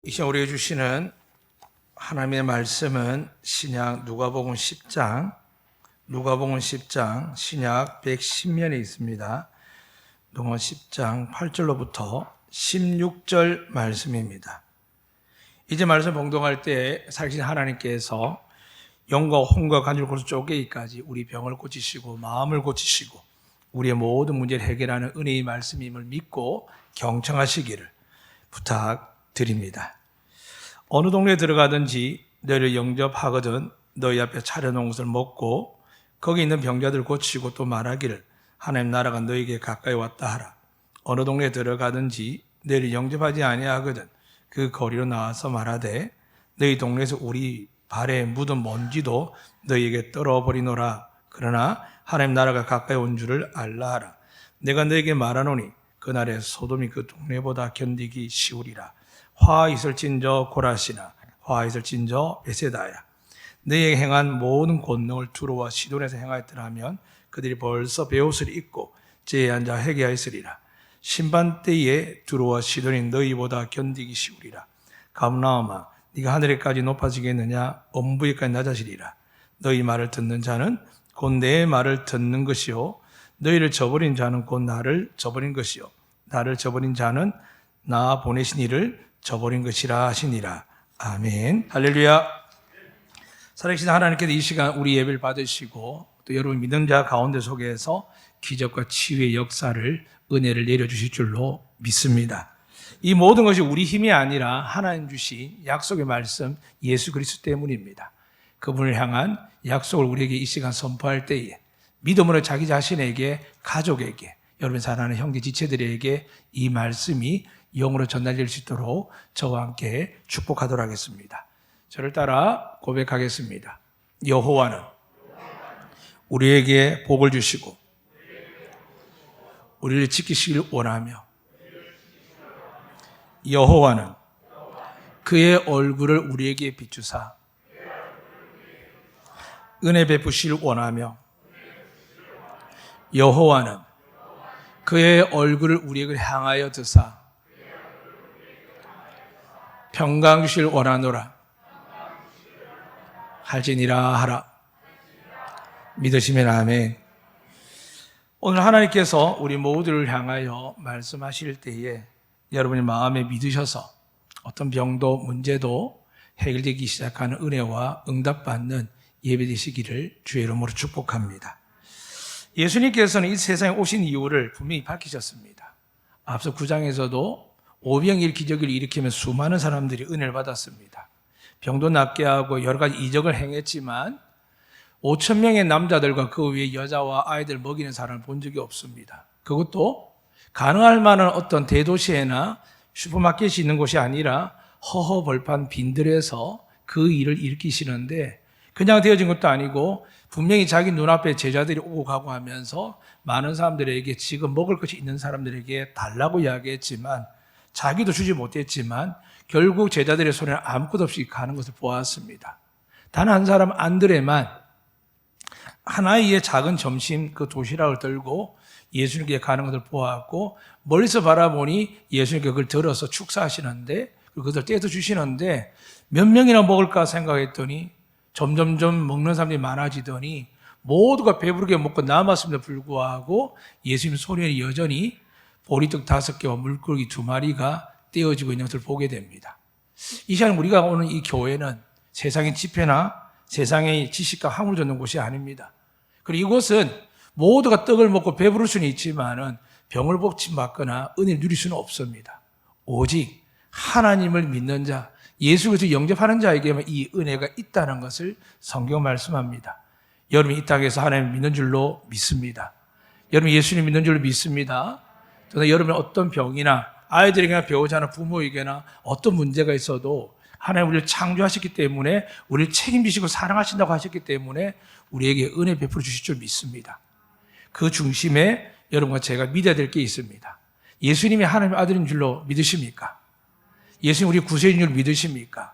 이 시간 우리에게 주시는 하나님의 말씀은 신약 누가복음 10장 신약 110면에 있습니다. 누가복음 10장 8절로부터 16절 말씀입니다. 이제 말씀 봉독할 때 살신 하나님께서 영과 혼과 간주를 고쳐 쪼개기까지 우리 병을 고치시고 마음을 고치시고 우리의 모든 문제를 해결하는 은혜의 말씀임을 믿고 경청하시기를 부탁드립니다. 어느 동네에 들어가든지 너희를 영접하거든 너희 앞에 차려놓은 것을 먹고 거기 있는 병자들 고치고 또 말하기를 하나님 나라가 너희에게 가까이 왔다 하라. 어느 동네에 들어가든지 너희를 영접하지 아니하거든 그 거리로 나와서 말하되 너희 동네에서 우리 발에 묻은 먼지도 너희에게 떨어버리노라. 그러나 하나님 나라가 가까이 온 줄을 알라 하라. 내가 너희에게 말하노니 그날에 소돔이 그 동네보다 견디기 쉬우리라. 화 있을진저 고라시나 화 있을진저 베세다야. 너희에게 행한 모든 권능을 두로와 시돈에서 행하였더라면 그들이 벌써 베옷을 입고 제에 앉아 회개하였으리라. 심판 때에 두로와 시돈이 너희보다 견디기 쉬우리라. 가브나움아 네가 하늘에까지 높아지겠느냐 엄부에까지 낮아지리라. 너희 말을 듣는 자는 곧 내 말을 듣는 것이요 너희를 저버린 자는 곧 나를 저버린 것이요 나를 저버린 자는 나 보내신 이를 저버린 것이라 하시니라. 아멘. 할렐루야. 살아계신 하나님께서 이 시간 우리 예배를 받으시고 또 여러분 믿는 자 가운데 속에서 기적과 치유의 역사를 은혜를 내려주실 줄로 믿습니다. 이 모든 것이 우리 힘이 아니라 하나님 주신 약속의 말씀 예수 그리스도 때문입니다. 그분을 향한 약속을 우리에게 이 시간 선포할 때에 믿음으로 자기 자신에게 가족에게 여러분 사랑하는 형제 지체들에게 이 말씀이 영으로 전달될 수 있도록 저와 함께 축복하도록 하겠습니다. 저를 따라 고백하겠습니다. 여호와는 우리에게 복을 주시고 우리를 지키시길 원하며 여호와는 그의 얼굴을 우리에게 비추사 은혜 베푸시길 원하며 여호와는 그의 얼굴을 우리에게 향하여 드사 평강 주시길 원하노라 할지니라 하라. 믿으시면 아멘. 오늘 하나님께서 우리 모두를 향하여 말씀하실 때에 여러분이 마음에 믿으셔서 어떤 병도 문제도 해결되기 시작하는 은혜와 응답받는 예배되시기를 주의 이름으로 축복합니다. 예수님께서는 이 세상에 오신 이유를 분명히 밝히셨습니다. 앞서 9장에서도 오병이어 기적을 일으키면 수많은 사람들이 은혜를 받았습니다. 병도 낫게 하고 여러 가지 이적을 행했지만 5천 명의 남자들과 그 위에 여자와 아이들 먹이는 사람을 본 적이 없습니다. 그것도 가능할 만한 어떤 대도시에나 슈퍼마켓이 있는 곳이 아니라 허허벌판 빈들에서 그 일을 일으키시는데 그냥 되어진 것도 아니고 분명히 자기 눈앞에 제자들이 오고 가고 하면서 많은 사람들에게 지금 먹을 것이 있는 사람들에게 달라고 이야기했지만 자기도 주지 못했지만 결국 제자들의 손에 아무것도 없이 가는 것을 보았습니다. 단 한 사람 안드레만 하나의 작은 점심 그 도시락을 들고 예수님께 가는 것을 보았고 멀리서 바라보니 예수님께 그걸 들어서 축사하시는데 그것을 떼서 주시는데 몇 명이나 먹을까 생각했더니 점점점 먹는 사람들이 많아지더니 모두가 배부르게 먹고 남았음에도 불구하고 예수님 손에 여전히 보리떡 5개와 물고기 2마리가 떼어지고 있는 것을 보게 됩니다. 이 시간 우리가 오는 이 교회는 세상의 지폐나 세상의 지식과 함을 줬는 곳이 아닙니다. 그리고 이곳은 모두가 떡을 먹고 배부를 수는 있지만은 병을 고침받거나 은혜를 누릴 수는 없습니다. 오직 하나님을 믿는 자, 예수 그리스도 영접하는 자에게만 이 은혜가 있다는 것을 성경 말씀합니다. 여러분이 이 땅에서 하나님을 믿는 줄로 믿습니다. 여러분 예수님 믿는 줄로 믿습니다. 저는 여러분 어떤 병이나 아이들에게나 배우자나 부모에게나 어떤 문제가 있어도 하나님 우리를 창조하셨기 때문에 우리를 책임지시고 사랑하신다고 하셨기 때문에 우리에게 은혜 베풀어 주실 줄 믿습니다. 그 중심에 여러분과 제가 믿어야 될 게 있습니다. 예수님이 하나님의 아들인 줄로 믿으십니까? 예수님 우리 구세주인 줄 믿으십니까?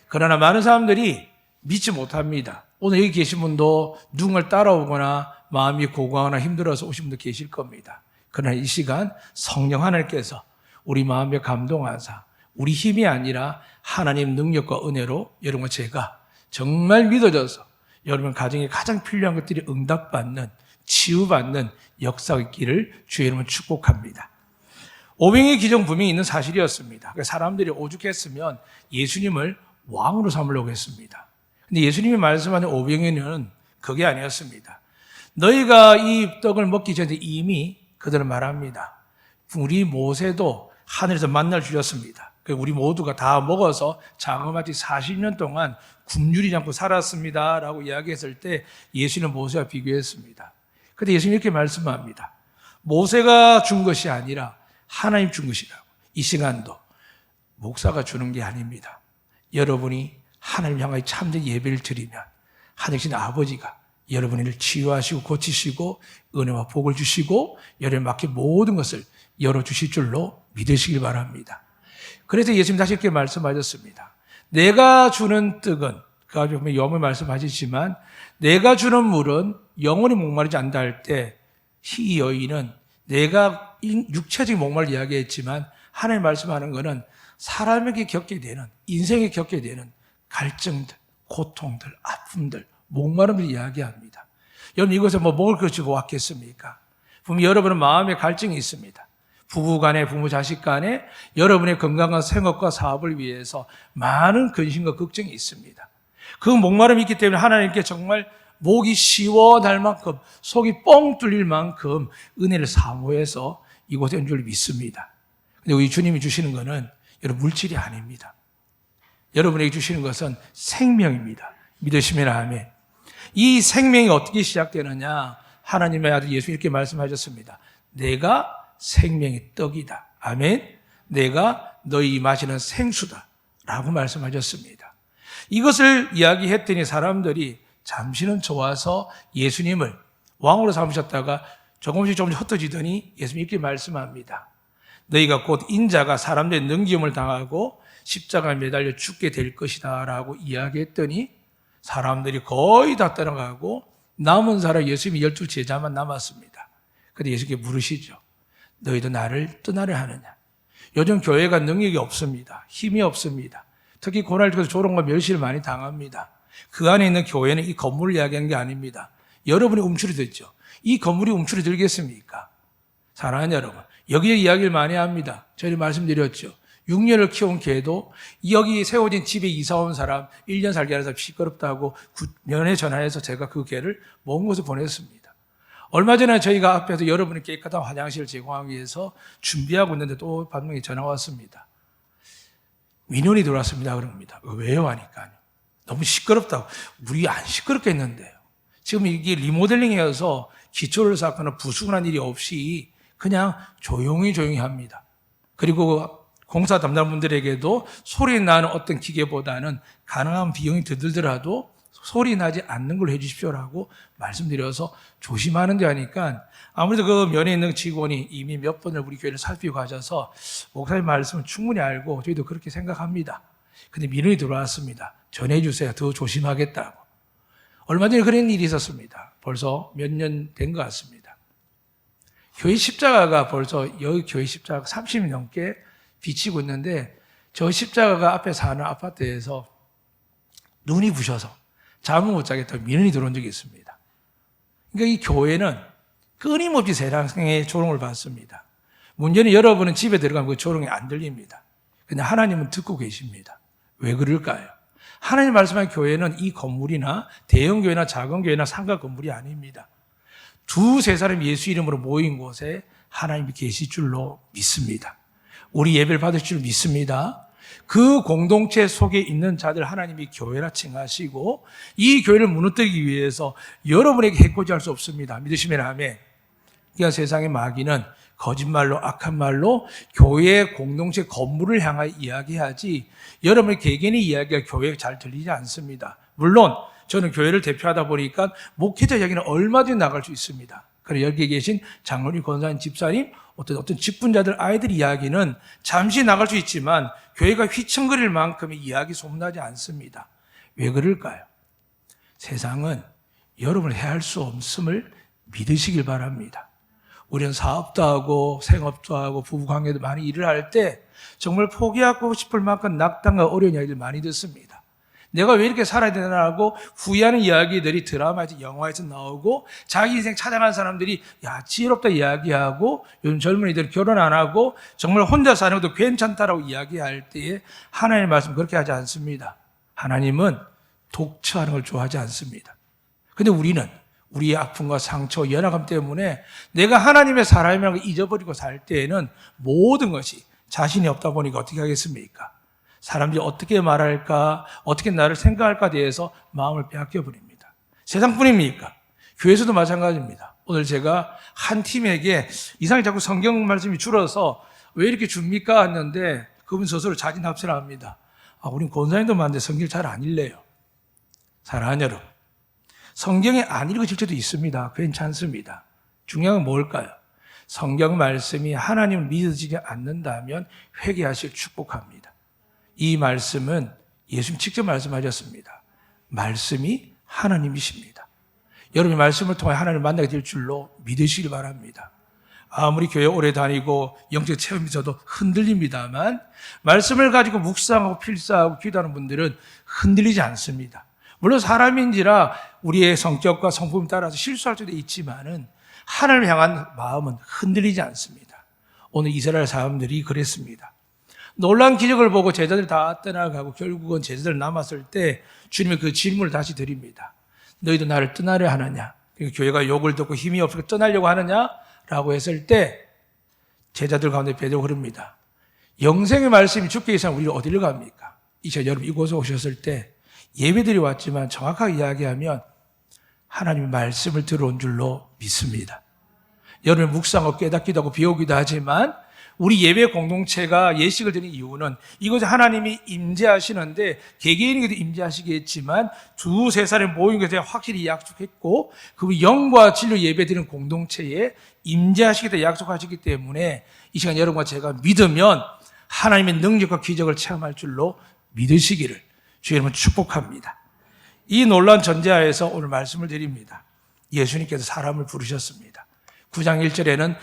그러나 많은 사람들이 믿지 못합니다. 오늘 여기 계신 분도 누군가를 따라오거나 마음이 고고하거나 힘들어서 오신 분도 계실 겁니다. 그러나 이 시간 성령 하나님께서 우리 마음에 감동하사 우리 힘이 아니라 하나님 능력과 은혜로 여러분과 제가 정말 믿어져서 여러분 가정에 가장 필요한 것들이 응답받는, 치유받는 역사가 있기를 주의 이름으로 축복합니다. 오병의 기종 분명히 있는 사실이었습니다. 사람들이 오죽했으면 예수님을 왕으로 삼으려고 했습니다. 근데 예수님이 말씀하는 오병이어는 그게 아니었습니다. 너희가 이 떡을 먹기 전에 이미 그들은 말합니다. 우리 모세도 하늘에서 만나를 주셨습니다. 우리 모두가 다 먹어서 장엄하지 40년 동안 굶주리지 않고 살았습니다 라고 이야기했을 때 예수는 모세와 비교했습니다. 그런데 예수님이 이렇게 말씀합니다. 모세가 준 것이 아니라 하나님 준 것이라고. 이 시간도 목사가 주는 게 아닙니다. 여러분이 하나님 향하여 참된 예배를 드리면 하늘신 아버지가 여러분을 치유하시고 고치시고 은혜와 복을 주시고 여러분에 맡긴 모든 것을 열어주실 줄로 믿으시길 바랍니다. 그래서 예수님 다시 이렇게 말씀하셨습니다. 내가 주는 떡은, 그 앞에 보면 염을 말씀하시지만 내가 주는 물은 영원히 목마르지 않다 할 때 이 여인은 내가 육체적인 목마를 이야기했지만 하나님 말씀하는 것은 사람에게 겪게 되는, 인생에 겪게 되는 갈증들, 고통들, 아픔들, 목마름을 이야기합니다. 여러분 이것에 뭐 먹을 것이 왔겠습니까? 분명 여러분은 마음에 갈증이 있습니다. 부부 간에, 부모 자식 간에 여러분의 건강한 생업과 사업을 위해서 많은 근심과 걱정이 있습니다. 그 목마름이 있기 때문에 하나님께 정말 목이 시원할 만큼, 속이 뻥 뚫릴 만큼 은혜를 사모해서 이곳에 온 줄 믿습니다. 근데 우리 주님이 주시는 것은 여러분 물질이 아닙니다. 여러분에게 주시는 것은 생명입니다. 믿으시면 아멘. 이 생명이 어떻게 시작되느냐? 하나님의 아들 예수 이렇게 말씀하셨습니다. 내가 생명의 떡이다. 아멘. 내가 너희 마시는 생수다. 라고 말씀하셨습니다. 이것을 이야기했더니 사람들이 잠시는 좋아서 예수님을 왕으로 삼으셨다가 조금씩 흩어지더니 예수님이 이렇게 말씀합니다. 너희가 곧 인자가 사람들의 능기움을 당하고 십자가에 매달려 죽게 될 것이다 라고 이야기했더니 사람들이 거의 다 떠나가고 남은 사람 예수님이 12 제자만 남았습니다. 그런데 예수님께 물으시죠. 너희도 나를 떠나려 하느냐? 요즘 교회가 능력이 없습니다. 힘이 없습니다. 특히 고난을 통해서 조롱과 멸시를 많이 당합니다. 그 안에 있는 교회는 이 건물을 이야기한 게 아닙니다. 여러분이 움츠러들죠. 이 건물이 움츠러들겠습니까? 사랑하는 여러분, 여기에 이야기를 많이 합니다. 저희 말씀드렸죠. 6년을 키운 개도 여기 세워진 집에 이사 온 사람 1년 살게 하는 사람 시끄럽다고 면회 전화해서 제가 그 개를 먼 곳에 보냈습니다. 얼마 전에 저희가 앞에서 여러분이 깨끗한 화장실을 제공하기 위해서 준비하고 있는데 또 반명이 전화 왔습니다. 민원이 들어왔습니다. 그럽니다. 왜요? 하니까요. 너무 시끄럽다고. 우리 안 시끄럽겠는데요. 지금 이게 리모델링이어서 기초를 쌓거나 부수거나 일이 없이 그냥 조용히 합니다. 그리고 공사 담당분들에게도 소리 나는 어떤 기계보다는 가능한 비용이 더 들더라도 소리 나지 않는 걸 해주십시오라고 말씀드려서 조심하는 데 하니까 아무래도 그 면에 있는 직원이 이미 몇 번을 우리 교회를 살피고 가셔서 목사님 말씀을 충분히 알고 저희도 그렇게 생각합니다. 근데 민원이 들어왔습니다. 전해주세요. 더 조심하겠다고. 얼마 전에 그런 일이 있었습니다. 벌써 몇 년 된 것 같습니다. 교회 십자가가 벌써 여기 교회 십자가가 30년 넘게 비치고 있는데 저 십자가가 앞에 사는 아파트에서 눈이 부셔서 잠을 못 자겠다고 민원이 들어온 적이 있습니다. 그러니까 이 교회는 끊임없이 세상의 조롱을 받습니다. 문제는 여러분은 집에 들어가면 그 조롱이 안 들립니다. 근데 하나님은 듣고 계십니다. 왜 그럴까요? 하나님 말씀한 교회는 이 건물이나 대형 교회나 작은 교회나 상가 건물이 아닙니다. 두세 사람 예수 이름으로 모인 곳에 하나님이 계실 줄로 믿습니다. 우리 예배를 받을 줄 믿습니다. 그 공동체 속에 있는 자들 하나님이 교회라 칭하시고 이 교회를 무너뜨리기 위해서 여러분에게 해코지할 수 없습니다. 믿으시면 아멘. 그러니까 세상의 마귀는 거짓말로 악한 말로 교회 공동체 건물을 향하여 이야기하지 여러분의 개개인의 이야기가 교회에 잘 들리지 않습니다. 물론 저는 교회를 대표하다 보니까 목회자 이야기는 얼마든지 나갈 수 있습니다. 그리고 여기에 계신 장로님, 권사님, 집사님, 어떤 직분자들 아이들 이야기는 잠시 나갈 수 있지만 교회가 휘청거릴 만큼의 이야기 소문나지 않습니다. 왜 그럴까요? 세상은 여러분을 해할 수 없음을 믿으시길 바랍니다. 우리는 사업도 하고 생업도 하고 부부관계도 많이 일을 할 때 정말 포기하고 싶을 만큼 낙담과 어려운 이야기를 많이 듣습니다. 내가 왜 이렇게 살아야 되나라고 후회하는 이야기들이 드라마에서 영화에서 나오고 자기 인생 찾아간 사람들이 야 지혜롭다 이야기하고 요즘 젊은이들 결혼 안 하고 정말 혼자 사는 것도 괜찮다라고 이야기할 때에 하나님의 말씀 그렇게 하지 않습니다. 하나님은 독처하는 걸 좋아하지 않습니다. 근데 우리는 우리의 아픔과 상처, 연약함 때문에 내가 하나님의 사람이라는 걸 잊어버리고 살 때에는 모든 것이 자신이 없다 보니까 어떻게 하겠습니까? 사람들이 어떻게 말할까, 어떻게 나를 생각할까 대해서 마음을 빼앗겨버립니다. 세상뿐입니까? 교회에서도 마찬가지입니다. 오늘 제가 한 팀에게 이상하게 자꾸 성경 말씀이 줄어서 왜 이렇게 줍니까? 했는데 그분 스스로 자진합세를 합니다. 우린 권사님도 많은데 성경을 잘 안 읽래요. 사랑하는 여러분, 성경에 안 읽어질 때도 있습니다. 괜찮습니다. 중요한 건 뭘까요? 성경 말씀이 하나님을 믿어지지 않는다면 회개하실 축복합니다. 이 말씀은 예수님 직접 말씀하셨습니다. 말씀이 하나님이십니다. 여러분이 말씀을 통해 하나님을 만나게 될 줄로 믿으시길 바랍니다. 아무리 교회 오래 다니고 영적 체험이 있어도 흔들립니다만 말씀을 가지고 묵상하고 필사하고 기도하는 분들은 흔들리지 않습니다. 물론 사람인지라 우리의 성격과 성품에 따라서 실수할 수도 있지만은 하나님을 향한 마음은 흔들리지 않습니다. 오늘 이스라엘 사람들이 그랬습니다. 놀라운 기적을 보고 제자들 다 떠나가고 결국은 제자들 남았을 때 주님이 그 질문을 다시 드립니다. 너희도 나를 떠나려 하느냐? 교회가 욕을 듣고 힘이 없어서 떠나려고 하느냐? 라고 했을 때 제자들 가운데 베드로가 그럽니다. 영생의 말씀이 주께 계시면 우리가 어디를 갑니까? 이제 여러분 이곳에 오셨을 때 예배들이 왔지만 정확하게 이야기하면 하나님의 말씀을 들어온 줄로 믿습니다. 여러분 묵상하고 깨닫기도 하고 비우기도 하지만 우리 예배 공동체가 예식을 드리는 이유는 이곳에 하나님이 임재하시는데 개개인에게도 임재하시겠지만 두세 사람이 모인 것에 확실히 약속했고 그 영과 진로 예배 드리는 공동체에 임재하시겠다 약속하시기 때문에 이 시간 여러분과 제가 믿으면 하나님의 능력과 기적을 체험할 줄로 믿으시기를 주의 이름으로 축복합니다. 이 놀라운 전제하에서 오늘 말씀을 드립니다. 예수님께서 사람을 부르셨습니다. 9장 1절에는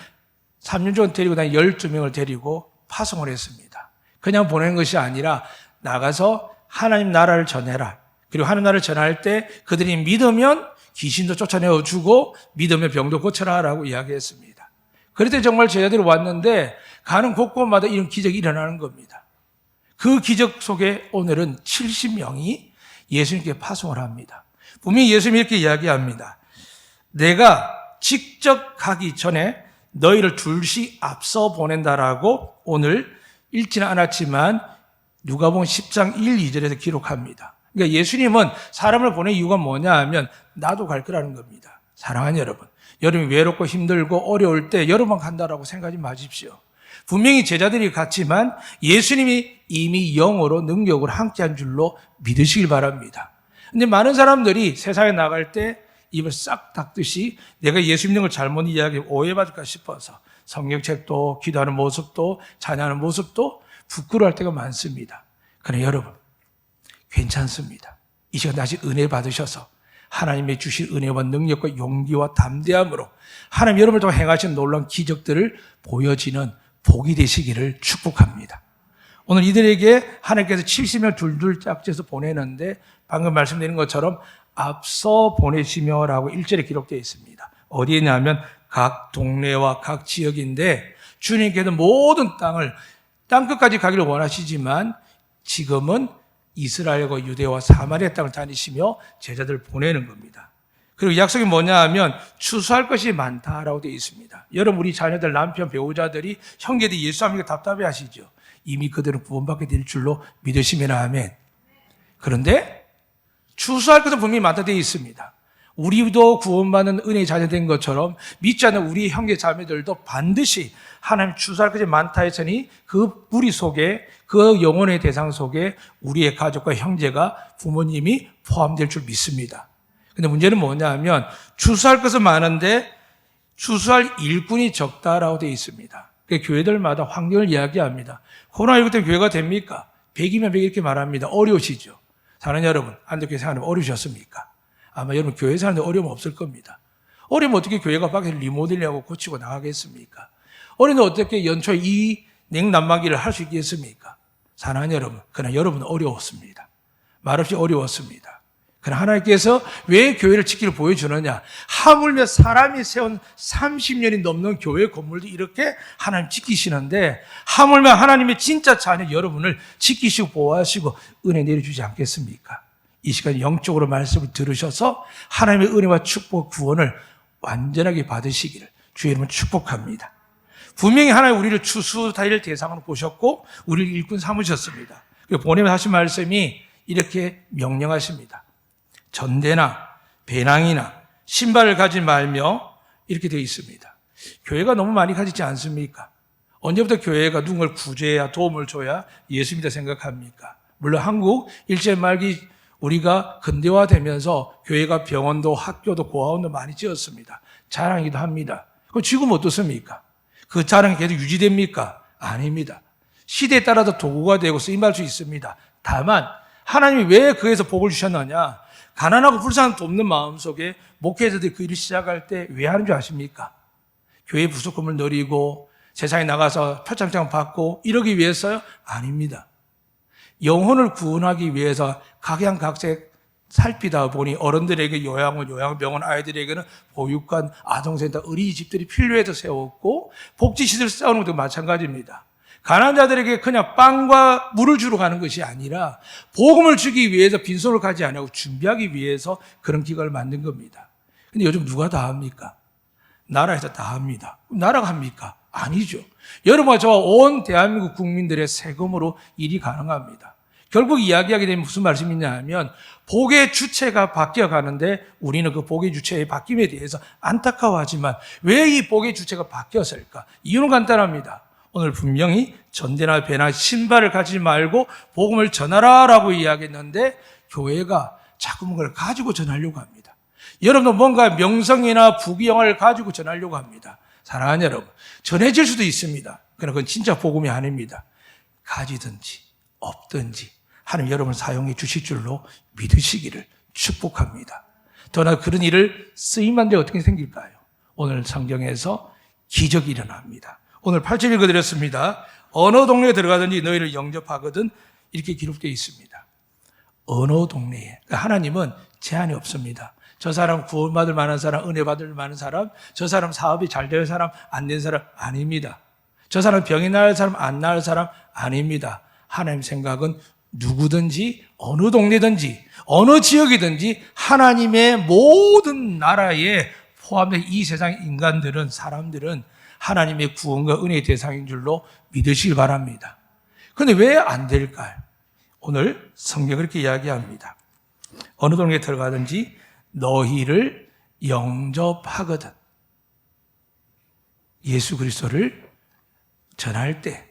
3년 전 데리고 다니 12명을 데리고 파송을 했습니다. 그냥 보내는 것이 아니라 나가서 하나님 나라를 전해라. 그리고 하나님 나라를 전할 때 그들이 믿으면 귀신도 쫓아내어 주고 믿으면 병도 고쳐라 라고 이야기했습니다. 그럴 때 정말 제자들이 왔는데 가는 곳곳마다 이런 기적이 일어나는 겁니다. 그 기적 속에 오늘은 70명이 예수님께 파송을 합니다. 분명히 예수님이 이렇게 이야기합니다. 내가 직접 가기 전에 너희를 둘씩 앞서 보낸다라고 오늘 읽지는 않았지만 누가복음 10장 1, 2절에서 기록합니다. 그러니까 예수님은 사람을 보낸 이유가 뭐냐 하면 나도 갈 거라는 겁니다. 사랑하는 여러분, 여러분이 외롭고 힘들고 어려울 때 여러분만 간다라고 생각하지 마십시오. 분명히 제자들이 갔지만 예수님이 이미 영으로 능력으로 함께한 줄로 믿으시길 바랍니다. 근데 많은 사람들이 세상에 나갈 때 입을 싹 닫듯이 내가 예수 믿는 걸 잘못 이야기하고 오해받을까 싶어서 성경책도 기도하는 모습도 찬양하는 모습도 부끄러워할 때가 많습니다. 그러나 여러분 괜찮습니다. 이 시간 다시 은혜 받으셔서 하나님의 주신 은혜와 능력과 용기와 담대함으로 하나님 여러분을 통해 행하신 놀라운 기적들을 보여지는 복이 되시기를 축복합니다. 오늘 이들에게 하나님께서 70명 둘둘 짝지어서 보내는데 방금 말씀드린 것처럼 앞서 보내시며라고 1절에 기록되어 있습니다. 어디에 있냐면 각 동네와 각 지역인데 주님께서 모든 땅끝까지 가기를 원하시지만 지금은 이스라엘과 유대와 사마리아 땅을 다니시며 제자들을 보내는 겁니다. 그리고 약속이 뭐냐 하면 추수할 것이 많다라고 되어 있습니다. 여러분 우리 자녀들, 남편, 배우자들이 형제들이 예수 안 믿고 답답해 하시죠. 이미 그들은 구원받게 될 줄로 믿으시면 아멘. 그런데 추수할 것은 분명히 많다 되어 있습니다. 우리도 구원받는 은혜의 자녀 된 것처럼 믿지 않는 우리 형제 자매들도 반드시 하나님 추수할 것이 많다 했으니 그 무리 속에 그 영혼의 대상 속에 우리의 가족과 형제가 부모님이 포함될 줄 믿습니다. 근데 문제는 뭐냐 하면 추수할 것은 많은데 추수할 일꾼이 적다라고 되어 있습니다. 교회들마다 환경을 이야기합니다. 코로나19 때문에 교회가 됩니까? 100이면 100 이렇게 말합니다. 어려우시죠? 사랑하는 여러분, 안덕교회 생활하면 어려우셨습니까? 아마 여러분 교회 사는데 어려움 없을 겁니다. 어려우면 어떻게 교회가 밖에서 리모델링하고 고치고 나가겠습니까? 어려우면 어떻게 연초에 이 냉난방기를 할 수 있겠습니까? 사랑하는 여러분, 그러나 여러분은 어려웠습니다. 말없이 어려웠습니다. 그러나 하나님께서 왜 교회를 지키를 보여주느냐? 하물며 사람이 세운 30년이 넘는 교회 건물도 이렇게 하나님 지키시는데, 하물며 하나님의 진짜 자녀 여러분을 지키시고 보호하시고 은혜 내려주지 않겠습니까? 이 시간 영적으로 말씀을 들으셔서 하나님의 은혜와 축복, 구원을 완전하게 받으시기를 주의 이름으로 축복합니다. 분명히 하나님 우리를 추수다일 대상으로 보셨고 우리를 일꾼 삼으셨습니다. 본인이 하신 말씀이 이렇게 명령하십니다. 전대나 배낭이나 신발을 가지 말며 이렇게 되어 있습니다. 교회가 너무 많이 가지지 않습니까? 언제부터 교회가 누군가를 구제해야 도움을 줘야 예수입니다 생각합니까? 물론 한국 일제 말기 우리가 근대화되면서 교회가 병원도 학교도 고아원도 많이 지었습니다. 자랑이기도 합니다. 그럼 지금 어떻습니까? 그 자랑이 계속 유지됩니까? 아닙니다. 시대에 따라서 도구가 되고 쓰임받을 수 있습니다. 다만 하나님이 왜 그에서 복을 주셨느냐? 가난하고 불쌍한 돕는 마음속에 목회자들이 그 일을 시작할 때 왜 하는 줄 아십니까? 교회 부속금을 늘리고 세상에 나가서 표창장 받고 이러기 위해서요? 아닙니다. 영혼을 구원하기 위해서 각양각색 살피다 보니 어른들에게 요양병원, 아이들에게는 보육관, 아동센터, 어린이집들이 필요해서 세웠고 복지시설 쌓는 것도 마찬가지입니다. 가난한 자들에게 그냥 빵과 물을 주러 가는 것이 아니라 복음을 주기 위해서 빈손을 가지 않고 준비하기 위해서 그런 기관을 만든 겁니다. 근데 요즘 누가 다 합니까? 나라에서 다 합니다. 나라가 합니까? 아니죠. 여러분과 저와 온 대한민국 국민들의 세금으로 일이 가능합니다. 결국 이야기하게 되면 무슨 말씀이냐 하면 복의 주체가 바뀌어가는데 우리는 그 복의 주체의 바뀜에 대해서 안타까워하지만 왜 이 복의 주체가 바뀌었을까? 이유는 간단합니다. 오늘 분명히 전대나 배나 신발을 가지지 말고 복음을 전하라라고 이야기했는데 교회가 자꾸 뭔가를 가지고 전하려고 합니다. 여러분도 뭔가 명성이나 부귀영화를 가지고 전하려고 합니다. 사랑하는 여러분, 전해질 수도 있습니다. 그러나 그건 진짜 복음이 아닙니다. 가지든지 없든지 하나님 여러분을 사용해 주실 줄로 믿으시기를 축복합니다. 더나 그런 일을 쓰임한 데 어떻게 생길까요? 오늘 성경에서 기적이 일어납니다. 오늘 8절 읽어드렸습니다. 어느 동네에 들어가든지 너희를 영접하거든 이렇게 기록되어 있습니다. 어느 동네에. 그러니까 하나님은 제한이 없습니다. 저 사람 구원받을 만한 사람, 은혜 받을 만한 사람, 저 사람 사업이 잘 될 사람, 안 된 사람 아닙니다. 저 사람 병이 나을 사람, 안 나을 사람 아닙니다. 하나님 생각은 누구든지 어느 동네든지 어느 지역이든지 하나님의 모든 나라에 포함된 이 세상 인간들은 사람들은 하나님의 구원과 은혜의 대상인 줄로 믿으시길 바랍니다. 그런데 왜 안 될까요? 오늘 성경은 그렇게 이야기합니다. 어느 동네에 들어가든지 너희를 영접하거든. 예수 그리스도를 전할 때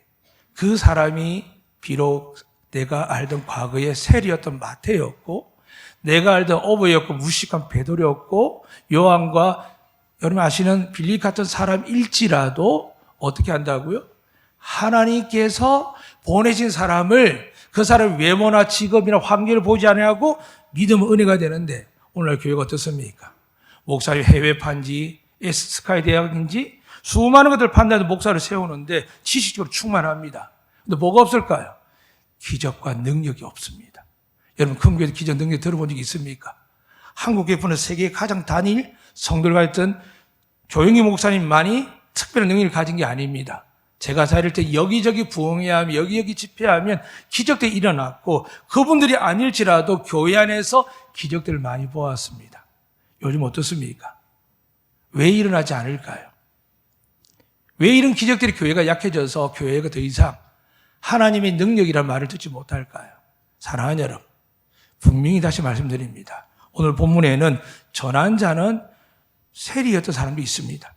그 사람이 비록 내가 알던 과거의 세리였던 마태였고 내가 알던 어버이였고 무식한 베드로였고 요한과 여러분 아시는 빌립 같은 사람일지라도 어떻게 한다고요? 하나님께서 보내신 사람을 그 사람의 외모나 직업이나 환경을 보지 않고 믿으면 은혜가 되는데 오늘날 교회가 어떻습니까? 목사님 해외 판지, 스카이 대학인지 수많은 것들을 판단해서 목사를 세우는데 지식적으로 충만합니다. 근데 뭐가 없을까요? 기적과 능력이 없습니다. 여러분 큰 교회 기적 능력 들어본 적이 있습니까? 한국 교회뿐만 세계의 가장 단일 성도를 가졌던 조영희 목사님만이 특별한 능력을 가진 게 아닙니다. 제가 살릴 때 여기저기 부흥해야 하면 여기저기 집회하면 기적들이 일어났고 그분들이 아닐지라도 교회 안에서 기적들을 많이 보았습니다. 요즘 어떻습니까? 왜 일어나지 않을까요? 왜 이런 기적들이 교회가 약해져서 교회가 더 이상 하나님의 능력이라는 말을 듣지 못할까요? 사랑하는 여러분, 분명히 다시 말씀드립니다. 오늘 본문에는 전한 자는 세리였던 사람도 있습니다.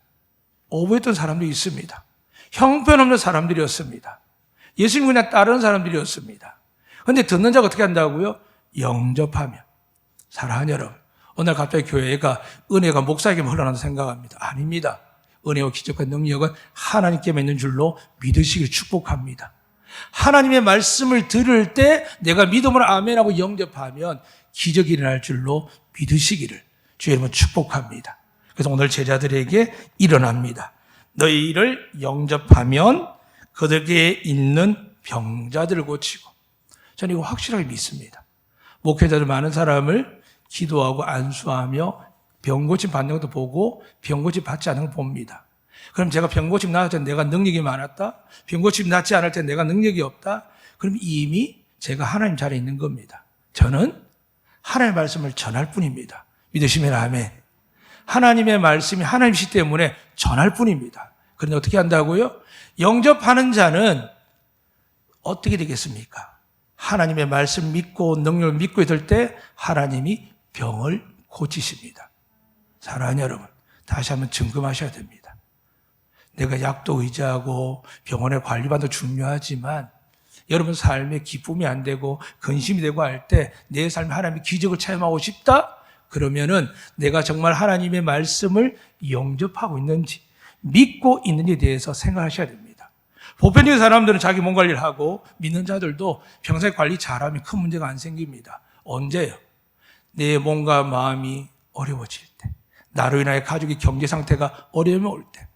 어부였던 사람도 있습니다. 형편없는 사람들이었습니다. 예수님 그냥 따르는 사람들이었습니다. 그런데 듣는 자가 어떻게 한다고요? 영접하면. 사랑하는 여러분, 오늘 갑자기 교회가 은혜가 목사에게만 흘러난다 생각합니다. 아닙니다. 은혜와 기적과 능력은 하나님께만 있는 줄로 믿으시길 축복합니다. 하나님의 말씀을 들을 때 내가 믿음으로 아멘하고 영접하면 기적이 일어날 줄로 믿으시기를 주의 이름으로 축복합니다. 그래서 오늘 제자들에게 일어납니다. 너희를 영접하면 그들에게 있는 병자들을 고치고, 저는 이거 확실하게 믿습니다. 목회자들 많은 사람을 기도하고 안수하며 병고침 받는 것도 보고 병고침 받지 않는 걸 봅니다. 그럼 제가 병고침 나을 때 내가 능력이 많았다? 병고침 낫지 않을 때 내가 능력이 없다? 그럼 이미 제가 하나님 자리에 있는 겁니다. 저는 하나님의 말씀을 전할 뿐입니다. 믿으시면 아멘. 하나님의 말씀이 하나님이시기 때문에 전할 뿐입니다. 그런데 어떻게 한다고요? 영접하는 자는 어떻게 되겠습니까? 하나님의 말씀 믿고 능력을 믿고 있을 때 하나님이 병을 고치십니다. 사랑하는 여러분, 다시 한번 점검하셔야 됩니다. 내가 약도 의지하고 병원에 관리받는 도 중요하지만 여러분 삶에 기쁨이 안 되고 근심이 되고 할 때 내 삶에 하나님의 기적을 체험하고 싶다? 그러면은 내가 정말 하나님의 말씀을 영접하고 있는지 믿고 있는지에 대해서 생각하셔야 됩니다. 보편적인 사람들은 자기 몸 관리를 하고 믿는 자들도 평소에 관리 잘하면 큰 문제가 안 생깁니다. 언제요? 내 몸과 마음이 어려워질 때, 나로 인하여 가족의 경제 상태가 어려움이 올 때,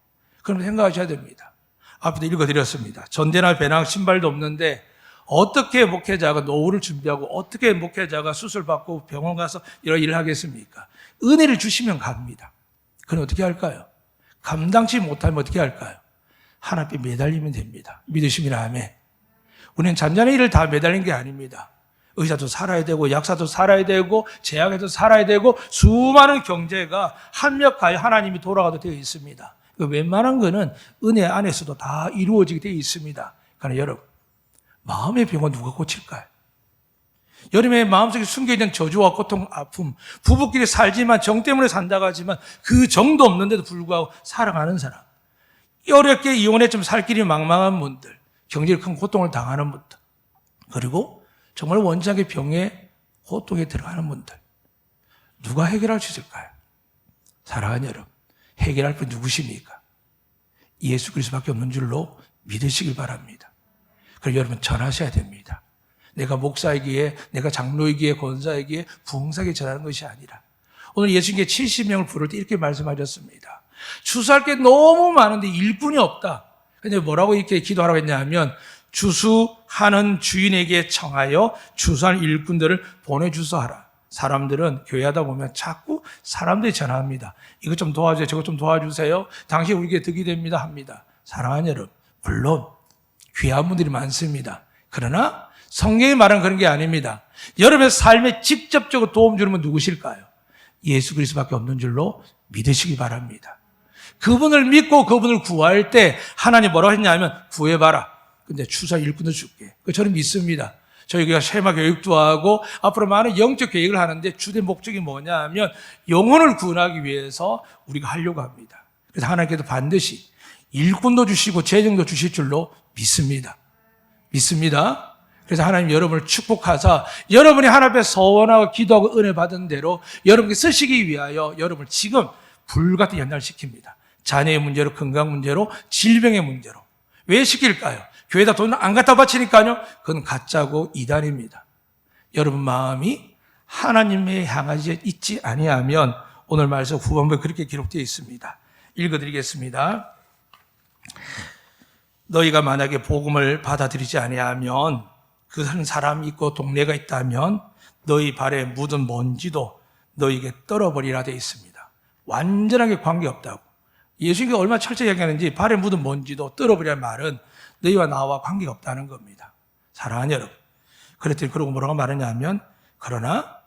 그럼 생각하셔야 됩니다. 앞에도 읽어드렸습니다. 전대나 배낭 신발도 없는데 어떻게 목회자가 노후를 준비하고 어떻게 목회자가 수술받고 병원 가서 이런 일을 하겠습니까? 은혜를 주시면 갑니다. 그럼 어떻게 할까요? 감당치 못하면 어떻게 할까요? 하나님께 매달리면 됩니다. 믿으시면 아멘. 우리는 잔잔한 일을 다 매달린 게 아닙니다. 의사도 살아야 되고 약사도 살아야 되고 제약에도 살아야 되고 수많은 경제가 합력하여 하나님이 돌아가도 되어 있습니다. 웬만한 거는 은혜 안에서도 다 이루어지게 되어 있습니다. 그러나 여러분, 마음의 병은 누가 고칠까요? 여름에 마음속에 숨겨있는 저주와 고통, 아픔, 부부끼리 살지만 정 때문에 산다고 하지만 그 정도 없는데도 불구하고 사랑하는 사람, 어렵게 이혼했지만 살 길이 망망한 분들, 경제를 큰 고통을 당하는 분들, 그리고 정말 원작의 병에 고통에 들어가는 분들, 누가 해결할 수 있을까요? 사랑하는 여러분, 해결할 분 누구십니까? 예수 그리스도밖에 없는 줄로 믿으시길 바랍니다. 그리고 여러분 전하셔야 됩니다. 내가 목사이기에, 내가 장로이기에, 권사이기에, 부흥사에게 전하는 것이 아니라 오늘 예수님께 70명을 부를 때 이렇게 말씀하셨습니다. 주수할 게 너무 많은데 일꾼이 없다. 근데 뭐라고 이렇게 기도하라고 했냐면 주수하는 주인에게 청하여 주수할 일꾼들을 보내주소하라. 사람들은 교회 하다 보면 자꾸 사람들이 전화합니다. 이것 좀 도와주세요. 저것 좀 도와주세요. 당신 우리에게 득이 됩니다. 합니다. 사랑하는 여러분, 물론 귀한 분들이 많습니다. 그러나 성경이 말하는 그런 게 아닙니다. 여러분의 삶에 직접적으로 도움 주는 분 누구실까요? 예수 그리스도밖에 없는 줄로 믿으시기 바랍니다. 그분을 믿고 그분을 구할 때 하나님 뭐라고 했냐면 구해봐라. 근데 추사 일꾼도 줄게. 저는 믿습니다. 저희가 쉐마 교육도 하고 앞으로 많은 영적 계획을 하는데 주된 목적이 뭐냐 하면 영혼을 구원하기 위해서 우리가 하려고 합니다. 그래서 하나님께서 반드시 일꾼도 주시고 재정도 주실 줄로 믿습니다. 믿습니다. 그래서 하나님 여러분을 축복하사 여러분이 하나님 앞에 서원하고 기도하고 은혜 받은 대로 여러분께 쓰시기 위하여 여러분을 지금 불같이 연단시킵니다. 자녀의 문제로, 건강 문제로, 질병의 문제로. 왜 시킬까요? 교회에다 돈 안 갖다 바치니까요. 그건 가짜고 이단입니다. 여러분 마음이 하나님의 향하지 있지 아니하면 오늘 말씀 후반부에 그렇게 기록되어 있습니다. 읽어드리겠습니다. 너희가 만약에 복음을 받아들이지 아니하면 그 한 사람이 있고 동네가 있다면 너희 발에 묻은 먼지도 너희에게 떨어버리라 되어 있습니다. 완전하게 관계없다고. 예수님이 얼마나 철저히 얘기하는지 발에 묻은 먼지도 떨어버리라는 말은 너희와 나와 관계가 없다는 겁니다. 사랑하는 여러분. 그랬더니 그러고 뭐라고 말하냐면 그러나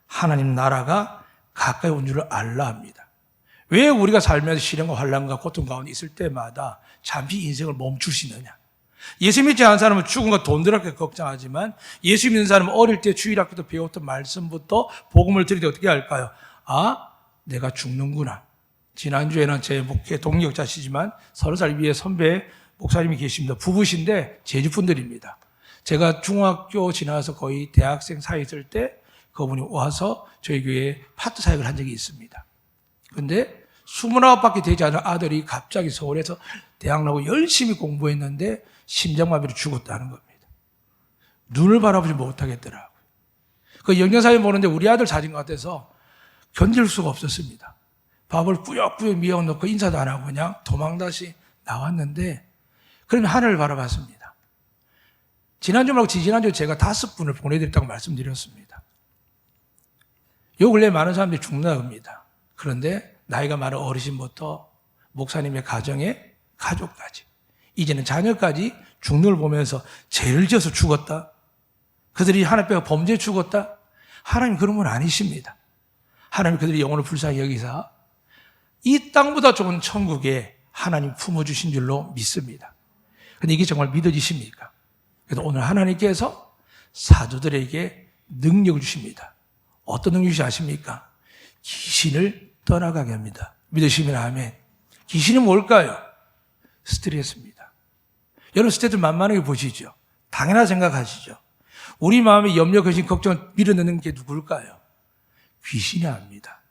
하나님 나라가 가까이 온 줄을 알라 합니다. 왜 우리가 살면서 시련과 환난과 고통 가운데 있을 때마다 잠시 인생을 멈출 수 있느냐? 예수 믿지 않은 사람은 죽음과 돈 들어갈까 걱정하지만 예수 믿는 사람은 어릴 때 주일학교도 배웠던 말씀부터 복음을 들을 때 어떻게 할까요? 아, 내가 죽는구나. 지난주에는 제 목회 동력자시지만 30살 위에 선배 목사님이 계십니다. 부부신데 제주분들입니다. 제가 중학교 지나서 거의 대학생 사이에 있을 때 그분이 와서 저희 교회에 파트 사역을 한 적이 있습니다. 그런데 29밖에 되지 않은 아들이 갑자기 서울에서 대학 나오고 열심히 공부했는데 심장마비로 죽었다는 겁니다. 눈을 바라보지 못하겠더라고요. 그 영양사회 보는데 우리 아들 사진 같아서 견딜 수가 없었습니다. 밥을 꾸역꾸역 미역 넣고 인사도 안 하고 그냥 도망다시 나왔는데 그러면 하늘을 바라봤습니다. 지난주 말고 지지난주에 제가 5분을 보내드렸다고 말씀드렸습니다. 요 근래 많은 사람들이 죽나 봅니다. 그런데 나이가 많은 어르신부터 목사님의 가정에 가족까지, 이제는 자녀까지 죽는 걸 보면서 죄를 지어서 죽었다. 그들이 하나님께 범죄에 죽었다. 하나님 그런 분 아니십니다. 하나님 그들의 영혼을 불쌍히 여기사 이 땅보다 좋은 천국에 하나님 품어주신 줄로 믿습니다. 그런데 이게 정말 믿어지십니까? 그래서 오늘 하나님께서 사도들에게 능력을 주십니다. 어떤 능력이 아십니까? 귀신을 떠나가게 합니다. 믿으시면 아멘. 귀신이 뭘까요? 스트레스입니다. 여러분 스트레스 만만하게 보시죠. 당연하다 생각하시죠. 우리 마음에 염려, 근심, 걱정을 밀어넣는 게 누굴까요? 귀신이 압니다.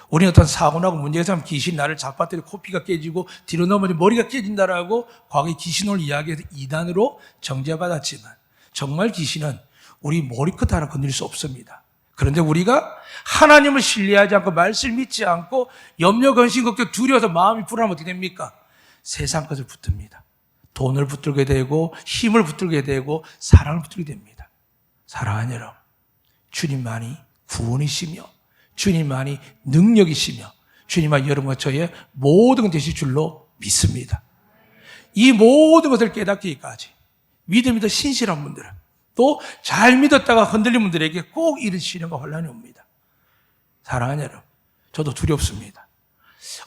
우리는 어떤 사고나고 문제가 생기면 귀신 나를 잡아뜨려 코피가 깨지고 뒤로 넘어져 머리가 깨진다라고 과거에 귀신을 이야기해서 이단으로 정죄받았지만 정말 귀신은 우리 머리끝 하나 건드릴 수 없습니다. 그런데 우리가 하나님을 신뢰하지 않고 말씀을 믿지 않고 염려, 근심, 걱정, 두려워서 마음이 불안하면 어떻게 됩니까? 세상 것을 붙듭니다. 돈을 붙들게 되고 힘을 붙들게 되고 사랑을 붙들게 됩니다. 사랑하는 여러분, 주님만이 구원이시며 주님만이 능력이시며 주님만이 여러분과 저의 모든 것 되실 줄로 믿습니다. 이 모든 것을 깨닫기까지 믿음이 더 신실한 분들은 또 잘 믿었다가 흔들린 분들에게 꼭 이런 시련과 혼란이 옵니다. 사랑하는 여러분, 저도 두렵습니다.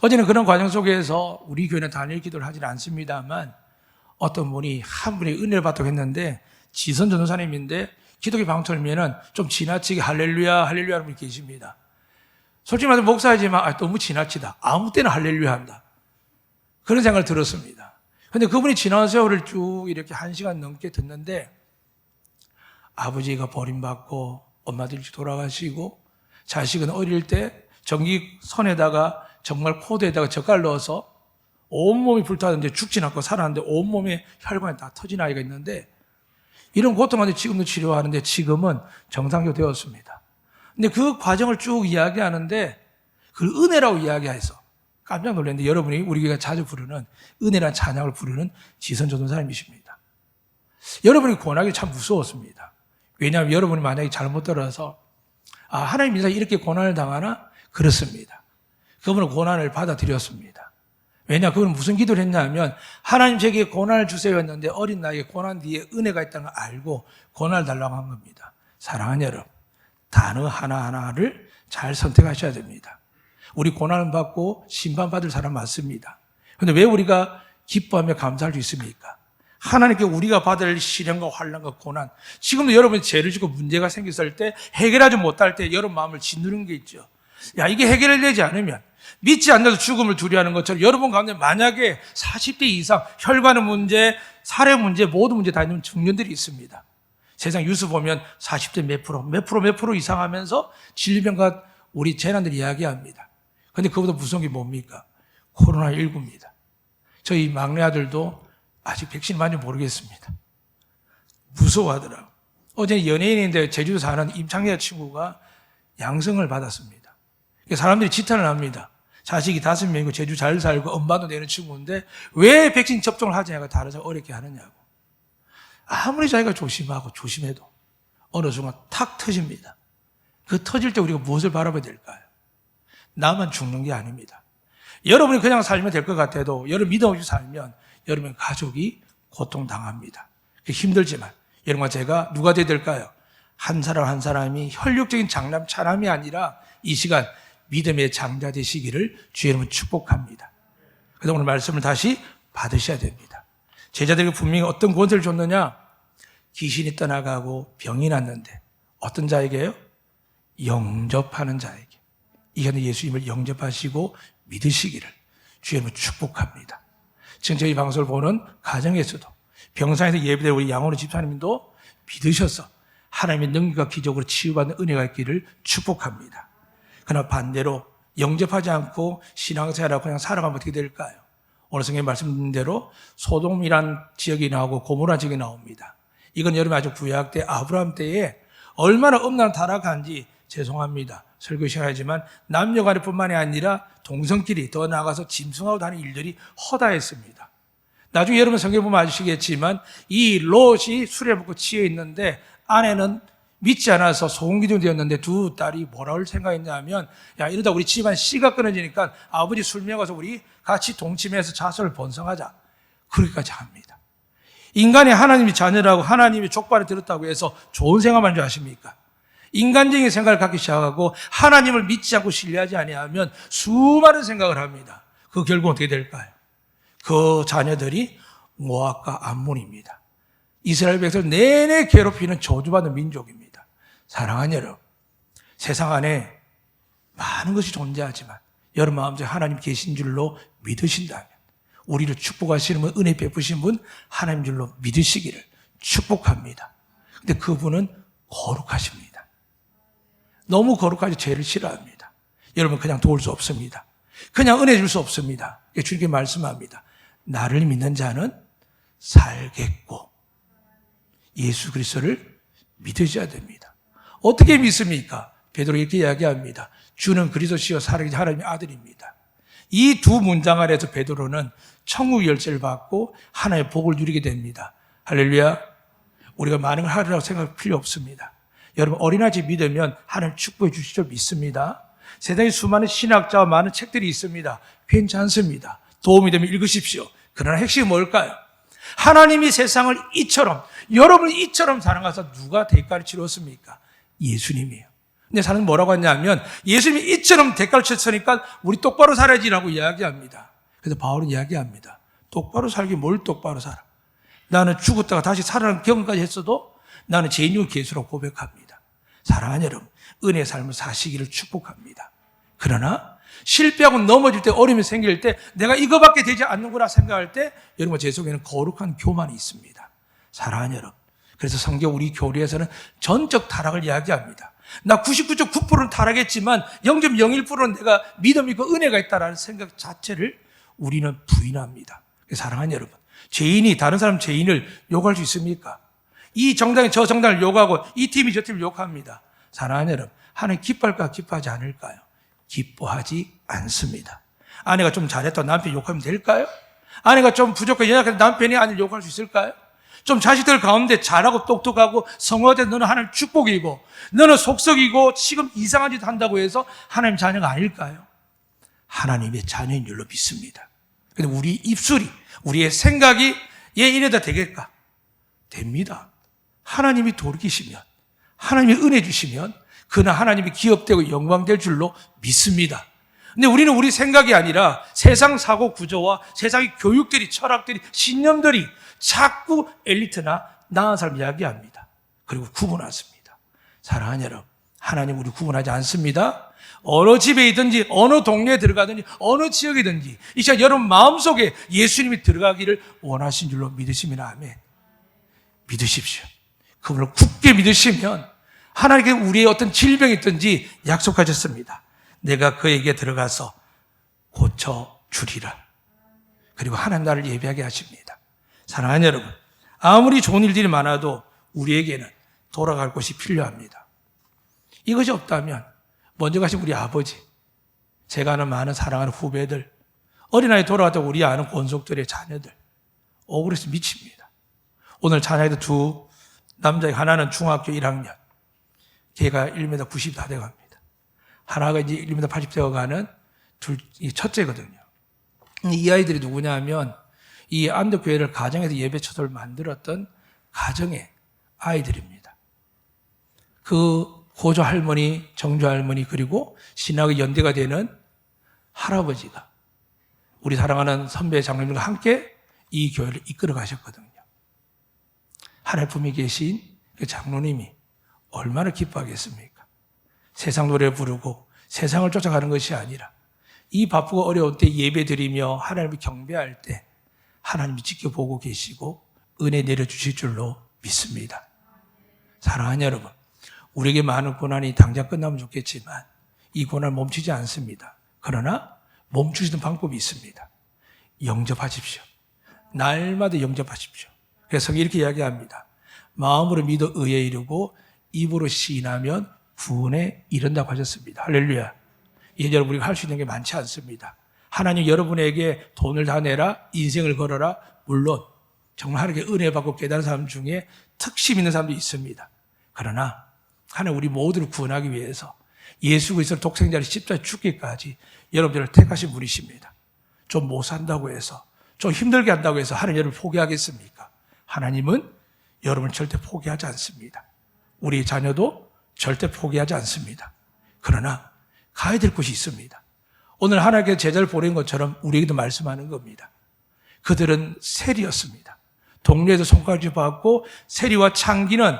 어제는 그런 과정 속에서 우리 교회는 단일 기도를 하지는 않습니다만 어떤 분이 한 분이 은혜를 받다고 했는데 지선 전도사님인데 기독교 방송이면은 좀 지나치게 할렐루야 할렐루야 하는 분이 계십니다. 솔직히 말해서 목사이지만 너무 지나치다. 아무 때나 할렐루야 한다. 그런 생각을 들었습니다. 그런데 그분이 지난 세월을 쭉 이렇게 1시간 넘게 듣는데 아버지가 버림받고 엄마도 일찍 돌아가시고 자식은 어릴 때 전기선에다가 정말 코드에다가 젓갈 넣어서 온몸이 불타는데 죽진 않고 살았는데 온몸에 혈관이 다 터진 아이가 있는데 이런 고통한테 지금도 치료하는데 지금은 정상적으로 되었습니다. 근데 그 과정을 쭉 이야기하는데 그 은혜라고 이야기해서 깜짝 놀랐는데 여러분이 우리 교회가 자주 부르는 은혜란 찬양을 부르는 지선 전도사님이십니다. 여러분이 고난이 참 무서웠습니다. 왜냐하면 여러분이 만약에 잘못 들어서 하나님 인사 이렇게 고난을 당하나? 그렇습니다. 그분은 고난을 받아들였습니다. 왜냐, 그분은 무슨 기도를 했냐면 하나님 제게 고난을 주세요 했는데 어린 나이에 고난 뒤에 은혜가 있다는 걸 알고 고난을 달라고 한 겁니다. 사랑하는 여러분, 단어 하나하나를 잘 선택하셔야 됩니다. 우리 고난을 받고 심판받을 사람 맞습니다. 그런데 왜 우리가 기뻐하며 감사할 수 있습니까? 하나님께 우리가 받을 시련과 환난과 고난, 지금도 여러분이 죄를 짓고 문제가 생겼을 때 해결하지 못할 때 여러분 마음을 짓누르는 게 있죠. 야, 이게 해결되지 않으면 믿지 않는 죽음을 두려워하는 것처럼 여러분 가운데 만약에 40대 이상 혈관의 문제, 살해 문제, 모든 문제 다 있는 청년들이 있습니다. 세상 뉴스 보면 40대 몇 프로 이상 하면서 질병과 우리 재난들을 이야기합니다. 그런데 그보다 무서운 게 뭡니까? 코로나19입니다. 저희 막내 아들도 아직 백신 맞는지 모르겠습니다. 무서워하더라고요. 어제 연예인인데 제주도 사는 임창래 친구가 양성을 받았습니다. 사람들이 지탄을 합니다. 자식이 5명이고 제주 잘 살고 엄마도 내는 친구인데 왜 백신 접종을 하냐고 다른 사람 어렵게 하느냐고. 아무리 자기가 조심하고 조심해도 어느 순간 탁 터집니다. 그 터질 때 우리가 무엇을 바라봐야 될까요? 나만 죽는 게 아닙니다. 여러분이 그냥 살면 될 것 같아도 여러분 믿음 없이 살면 여러분 가족이 고통당합니다. 힘들지만 여러분과 제가 누가 되어야 될까요? 한 사람 한 사람이 혈육적인 장남 차남이 아니라 이 시간 믿음의 장자 되시기를 주의 이름으로 축복합니다. 그래서 오늘 말씀을 다시 받으셔야 됩니다. 제자들에게 분명히 어떤 권세를 줬느냐? 귀신이 떠나가고 병이 났는데 어떤 자에게요? 영접하는 자에게. 이거는 예수님을 영접하시고 믿으시기를 주의 이름으로 축복합니다. 지금 저희 방송을 보는 가정에서도 병상에서 예배될 우리 양호로 집사님도 믿으셔서 하나님의 능력과 기적으로 치유받는 은혜가 있기를 축복합니다. 그러나 반대로 영접하지 않고 신앙생활하고 그냥 살아가면 어떻게 될까요? 오늘 성경에 말씀드린 대로 소돔이란 지역이 나오고 고모라 지역이 나옵니다. 이건 여러분 아주 구약 때 아브라함 때에 얼마나 엄난 타락한지 죄송합니다. 설교 시간이지만 남녀간에 뿐만이 아니라 동성끼리 더 나아가서 짐승하고 다니는 일들이 허다했습니다. 나중에 여러분 성경 보면 아시겠지만 이 롯이 술에 먹고 취해 있는데 아내는 믿지 않아서 소금기둥 되었는데 두 딸이 뭐라고 생각했냐면, 야, 이러다 우리 집안 씨가 끊어지니까 아버지 술 먹어서 우리 같이 동침해서 자손을 번성하자. 그렇게까지 합니다. 인간이 하나님이 자녀라고 하나님이 족발을 들었다고 해서 좋은 생각만 줄 아십니까? 인간적인 생각을 갖기 시작하고 하나님을 믿지 않고 신뢰하지 아니하면 수많은 생각을 합니다. 그 결국 어떻게 될까요? 그 자녀들이 모압과 암몬입니다. 이스라엘 백성을 내내 괴롭히는 저주받은 민족입니다. 사랑하는 여러분, 세상 안에 많은 것이 존재하지만 여러분 마음속에 하나님 계신 줄로 믿으신다면, 우리를 축복하시는 분, 은혜 베푸신 분 하나님 줄로 믿으시기를 축복합니다. 근데 그분은 거룩하십니다. 너무 거룩하지 죄를 싫어합니다. 여러분 그냥 도울 수 없습니다. 그냥 은혜 줄 수 없습니다. 주님께 말씀합니다. 나를 믿는 자는 살겠고, 예수 그리스도를 믿으셔야 됩니다. 어떻게 믿습니까? 베드로 이렇게 이야기합니다. 주는 그리스도시요 살아계신 하나님의 아들입니다. 이 두 문장 아래서 베드로는 천국 열쇠를 받고 하나님의 복을 누리게 됩니다. 할렐루야. 우리가 많은 걸 하리라고 생각할 필요 없습니다. 여러분 어린아이 믿으면 하나님 축복해 주실 줄 믿습니다. 세상에 수많은 신학자와 많은 책들이 있습니다. 괜찮습니다. 도움이 되면 읽으십시오. 그러나 핵심이 뭘까요? 하나님이 세상을 이처럼, 여러분을 이처럼 사랑하셔서 누가 대가를 치렀습니까? 예수님이에요. 근데 사람은 뭐라고 하냐면 예수님이 이처럼 대가를 쳤으니까 우리 똑바로 살아야지라고 이야기합니다. 그래서 바울은 이야기합니다. 똑바로 살기 뭘 똑바로 살아? 나는 죽었다가 다시 살아난 경험까지 했어도 나는 죄인이고 개수라고 고백합니다. 사랑하는 여러분, 은혜의 삶을 사시기를 축복합니다. 그러나 실패하고 넘어질 때, 어려움이 생길 때 내가 이거밖에 되지 않는구나 생각할 때 여러분 제 속에는 거룩한 교만이 있습니다. 사랑하는 여러분, 그래서 성경 우리 교리에서는 전적 타락을 이야기합니다. 나 99.9%는 타락했지만 0.01%는 내가 믿음이 있고 은혜가 있다라는 생각 자체를 우리는 부인합니다. 사랑하는 여러분, 죄인이 다른 사람 죄인을 욕할 수 있습니까? 이 정당이 저 정당을 욕하고 이 팀이 저 팀을 욕합니다. 사랑하는 여러분, 하나님 기뻐할까 기뻐하지 않을까요? 기뻐하지 않습니다. 아내가 좀 잘했다 남편이 욕하면 될까요? 아내가 좀 부족하게 연약해서 남편이 아내를 욕할 수 있을까요? 좀 자식들 가운데 잘하고 똑똑하고 성화된 너는 하나님 축복이고 너는 속썩이고 지금 이상한 짓 한다고 해서 하나님 자녀가 아닐까요? 하나님의 자녀인 줄로 믿습니다. 근데 우리 입술이, 우리의 생각이 얘 이래다 되겠까? 됩니다. 하나님이 돌이키시면, 하나님이 은혜 주시면 그는 하나님이 기업되고 영광될 줄로 믿습니다. 근데 우리는 우리 생각이 아니라 세상 사고 구조와 세상의 교육들이, 철학들이, 신념들이 자꾸 엘리트나 나은 사람 이야기합니다. 그리고 구분하십니다. 사랑하는 여러분, 하나님 우리 구분하지 않습니다. 어느 집에 있든지 어느 동네에 들어가든지 어느 지역이든지 이 시간 여러분 마음속에 예수님이 들어가기를 원하신 줄로 믿으시면 아멘. 믿으십시오. 그분을 굳게 믿으시면 하나님께 우리의 어떤 질병이 있든지 약속하셨습니다. 내가 그에게 들어가서 고쳐주리라. 그리고 하나님 나를 예배하게 하십니다. 사랑하는 여러분, 아무리 좋은 일들이 많아도 우리에게는 돌아갈 곳이 필요합니다. 이것이 없다면 먼저 가신 우리 아버지, 제가 아는 많은 사랑하는 후배들, 어린아이 돌아왔다고 우리 아는 권속들의 자녀들, 억울해서 미칩니다. 오늘 자녀들 두 남자, 하나는 중학교 1학년, 걔가 1m 90 다 돼갑니다. 하나가 이제 1m 80 되어가는 첫째거든요. 이 아이들이 누구냐 하면 이 안덕교회를 가정에서 예배처를 만들었던 가정의 아이들입니다. 그 고조 할머니, 정조 할머니, 그리고 신학의 연대가 되는 할아버지가 우리 사랑하는 선배 장로님과 함께 이 교회를 이끌어 가셨거든요. 하나님 품에 계신 그 장로님이 얼마나 기뻐하겠습니까? 세상 노래 부르고 세상을 쫓아가는 것이 아니라 이 바쁘고 어려운 때 예배 드리며 하나님을 경배할 때 하나님이 지켜보고 계시고 은혜 내려주실 줄로 믿습니다. 사랑하는 여러분, 우리에게 많은 고난이 당장 끝나면 좋겠지만 이 고난 멈추지 않습니다. 그러나 멈추시는 방법이 있습니다. 영접하십시오. 날마다 영접하십시오. 그래서 이렇게 이야기합니다. 마음으로 믿어 의에 이르고 입으로 시인하면 구원에 이른다고 하셨습니다. 할렐루야. 이제 여러분 우리가 할 수 있는 게 많지 않습니다. 하나님 여러분에게 돈을 다 내라, 인생을 걸어라. 물론 정말 하나님께 은혜 받고 깨달은 사람 중에 특심 있는 사람도 있습니다. 그러나 하나님 우리 모두를 구원하기 위해서 예수 그리스도의 독생자를 십자가에 죽기까지 여러분들을 택하신 분이십니다. 좀 못 산다고 해서, 좀 힘들게 한다고 해서 하나님 여러분을 포기하겠습니까? 하나님은 여러분을 절대 포기하지 않습니다. 우리 자녀도 절대 포기하지 않습니다. 그러나 가야 될 곳이 있습니다. 오늘 하나님께 제자를 보낸 것처럼 우리에게도 말씀하는 겁니다. 그들은 세리였습니다. 동료에서 손가락질 받고 세리와 창기는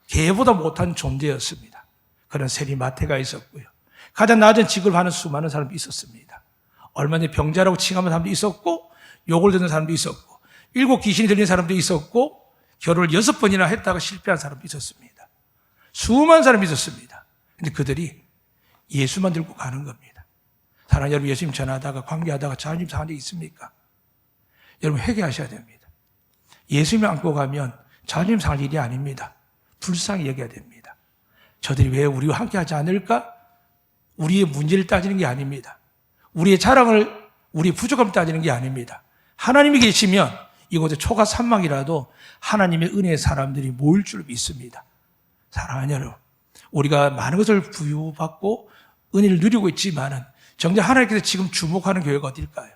개보다 못한 존재였습니다. 그런 세리 마태가 있었고요. 가장 낮은 직을 하는 수많은 사람도 있었습니다. 얼마 전에 병자라고 칭하는 사람도 있었고 욕을 듣는 사람도 있었고 7 귀신이 들린 사람도 있었고 결혼을 6번이나 했다가 실패한 사람도 있었습니다. 수많은 사람이 있었습니다. 그런데 그들이 예수만 들고 가는 겁니다. 사랑하는 여러분, 예수님 전하다가 관계하다가 자존심 상한 적 있습니까? 여러분 회개하셔야 됩니다. 예수님을 안고 가면 자존심 상할 일이 아닙니다. 불쌍히 여겨야 됩니다. 저들이 왜 우리와 함께하지 않을까? 우리의 문제를 따지는 게 아닙니다. 우리의 자랑을, 우리의 부족함을 따지는 게 아닙니다. 하나님이 계시면 이곳에 초가 산막이라도 하나님의 은혜의 사람들이 모일 줄 믿습니다. 사랑하는 여러분, 우리가 많은 것을 부유받고 은혜를 누리고 있지만은 정작 하나님께서 지금 주목하는 교회가 어딜까요?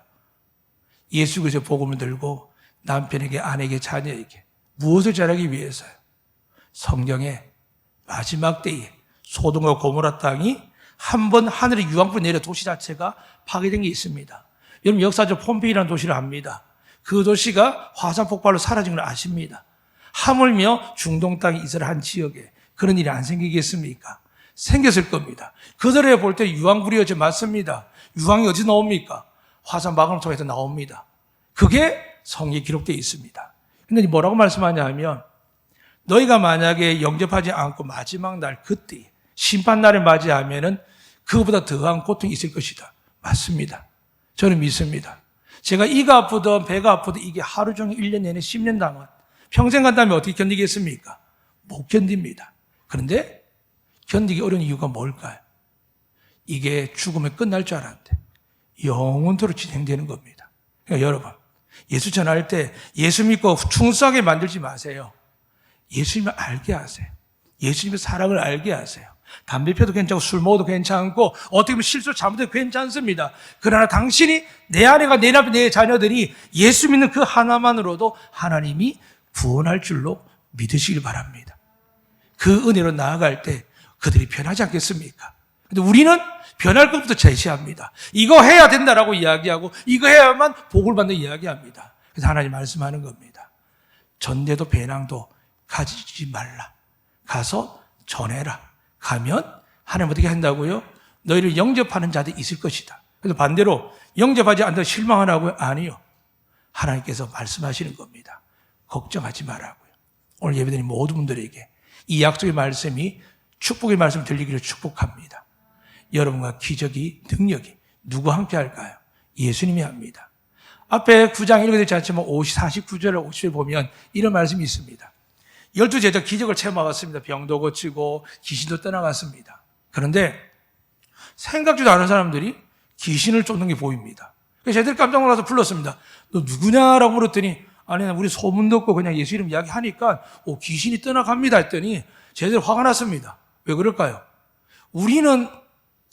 예수 그리스도의 복음을 들고 남편에게, 아내에게, 자녀에게 무엇을 잘하기 위해서요? 성경에 마지막 때에 소돔과 고모라 땅이 한 번 하늘의 유황불이 내려 도시 자체가 파괴된 게 있습니다. 여러분 역사적 폼페이라는 도시를 압니다. 그 도시가 화산 폭발로 사라진 걸 아십니다. 하물며 중동 땅이 이스라엘 한 지역에 그런 일이 안 생기겠습니까? 생겼을 겁니다. 그들에 볼 때 유황불이 어제 맞습니다. 유황이 어디서 나옵니까? 화산 마감을 통해서 나옵니다. 그게 성경에 기록되어 있습니다. 근데 뭐라고 말씀하냐 하면 너희가 만약에 영접하지 않고 마지막 날 그때 심판날을 맞이하면은 그보다 더한 고통이 있을 것이다. 맞습니다. 저는 믿습니다. 제가 이가 아프든 배가 아프든 이게 하루 종일 1년 내내 10년 동안 평생 간다면 어떻게 견디겠습니까? 못 견딥니다. 그런데 견디기 어려운 이유가 뭘까요? 이게 죽음에 끝날 줄 알았는데 영원토록 진행되는 겁니다. 그러니까 여러분, 예수 전할 때 예수 믿고 충성하게 만들지 마세요. 예수님을 알게 하세요. 예수님의 사랑을 알게 하세요. 담배 피워도 괜찮고 술 먹어도 괜찮고 어떻게 보면 실수 잘못해도 괜찮습니다. 그러나 당신이, 내 아내가, 내 남편, 내 자녀들이 예수 믿는 그 하나만으로도 하나님이 구원할 줄로 믿으시길 바랍니다. 그 은혜로 나아갈 때 그들이 변하지 않겠습니까? 근데 우리는 변할 것부터 제시합니다. 이거 해야 된다라고 이야기하고 이거 해야만 복을 받는 이야기합니다. 그래서 하나님 말씀하는 겁니다. 전대도 배낭도 가지지 말라. 가서 전해라. 가면 하나님 어떻게 한다고요? 너희를 영접하는 자들이 있을 것이다. 그래서 반대로 영접하지 않는다고 실망하라고요? 아니요. 하나님께서 말씀하시는 겁니다. 걱정하지 말라고요. 오늘 예배드린 모든 분들에게 이 약속의 말씀이 축복의 말씀 들리기를 축복합니다. 여러분과 기적이, 능력이 누구와 함께 할까요? 예수님이 합니다. 앞에 9장 읽어드리지 않지만 49절, 50절 보면 이런 말씀이 있습니다. 12제자 기적을 체험하았습니다. 병도 고치고 귀신도 떠나갔습니다. 그런데 생각지도 않은 사람들이 귀신을 쫓는 게 보입니다. 그래서 쟤들이 깜짝 놀라서 불렀습니다. 너 누구냐라고 물었더니 아니 우리 소문 듣고 그냥 예수 이름 이야기하니까 귀신이 떠나갑니다 했더니 쟤들 화가 났습니다. 왜 그럴까요? 우리는